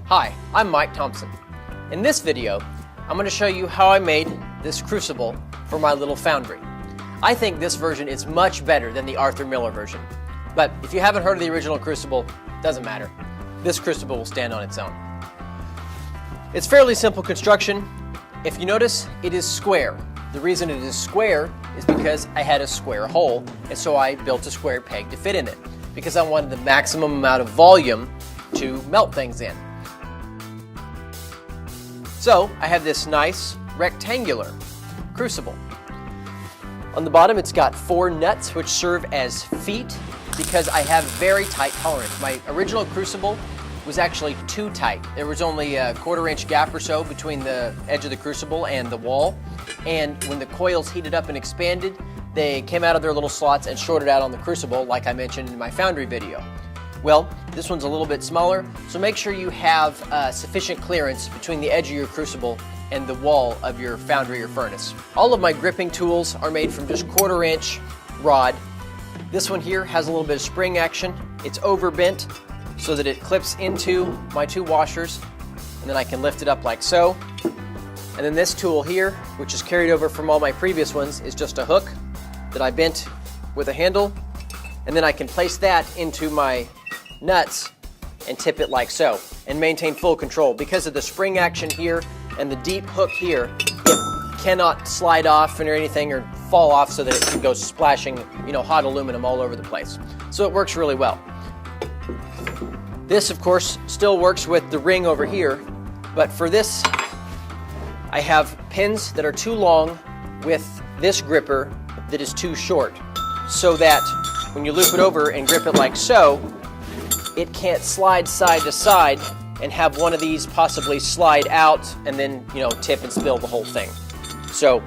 Hi, I'm Mike Thompson. In this video, I'm going to show you how I made this Crucible for my little Foundry. I think this version is much better than the Arthur Miller version. But if you haven't heard of the original Crucible, doesn't matter. This Crucible will stand on its own. It's fairly simple construction. If you notice, it is square. The reason it is square is because I had a square hole, and so I built a square peg to fit in it, because I wanted the maximum amount of volume to melt things in. So I have this nice rectangular crucible. On the bottom it's got 4 nuts which serve as feet because I have very tight tolerance. My original crucible was actually too tight. There was only a 1/4 inch gap or so between the edge of the crucible and the wall, and when the coils heated up and expanded, they came out of their little slots and shorted out on the crucible like I mentioned in my Foundry video. Well, this one's a little bit smaller, so make sure you have sufficient clearance between the edge of your crucible and the wall of your foundry or furnace. All of my gripping tools are made from just 1/4 inch rod. This one here has a little bit of spring action. It's overbent so that it clips into my 2 washers, and then I can lift it up like so. And then this tool here, which is carried over from all my previous ones, is just a hook that I bent with a handle, and then I can place that into my nuts and tip it like so and maintain full control. Because of the spring action here and the deep hook here, it cannot slide off or anything or fall off so that it can go splashing, hot aluminum all over the place. So it works really well. This, of course, still works with the ring over here, but for this, I have pins that are too long with this gripper that is too short, so that when you loop it over and grip it like so, it can't slide side to side and have one of these possibly slide out and then, tip and spill the whole thing. So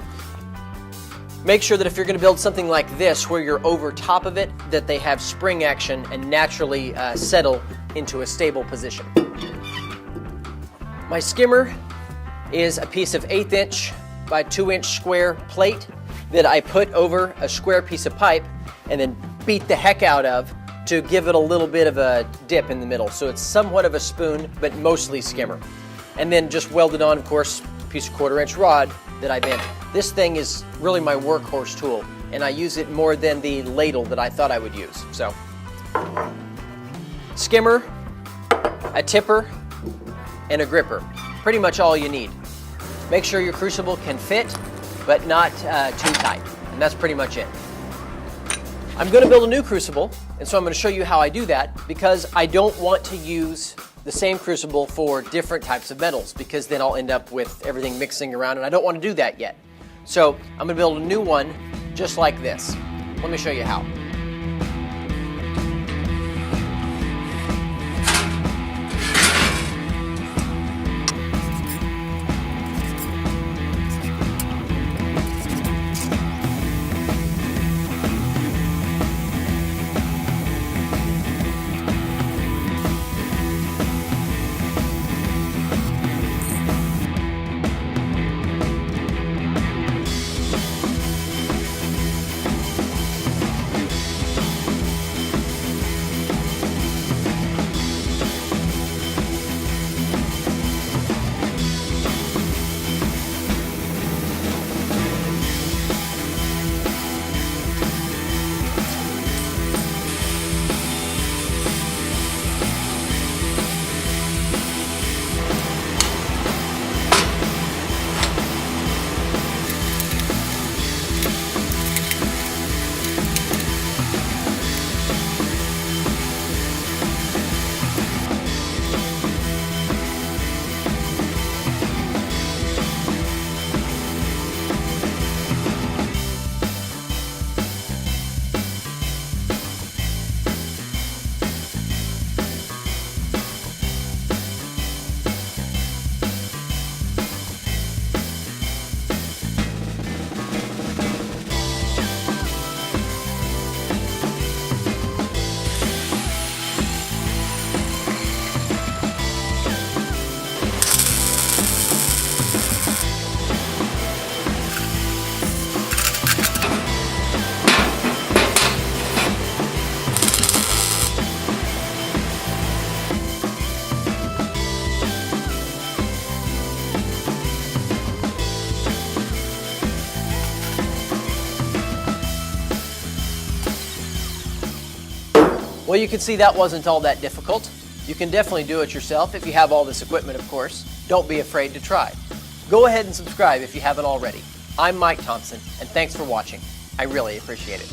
make sure that if you're going to build something like this where you're over top of it, that they have spring action and naturally settle into a stable position. My skimmer is a piece of 1/8 inch by 2 inch square plate that I put over a square piece of pipe and then beat the heck out of to give it a little bit of a dip in the middle. So it's somewhat of a spoon, but mostly skimmer. And then just welded on, of course, a piece of 1/4 inch rod that I bent. This thing is really my workhorse tool, and I use it more than the ladle that I thought I would use. So, skimmer, a tipper, and a gripper. Pretty much all you need. Make sure your crucible can fit, but not too tight. And that's pretty much it. I'm going to build a new crucible, and so I'm going to show you how I do that, because I don't want to use the same crucible for different types of metals, because then I'll end up with everything mixing around, and I don't want to do that yet. So I'm going to build a new one just like this. Let me show you how. Well, you can see that wasn't all that difficult. You can definitely do it yourself if you have all this equipment, of course. Don't be afraid to try. Go ahead and subscribe if you haven't already. I'm Mike Thompson, and thanks for watching. I really appreciate it.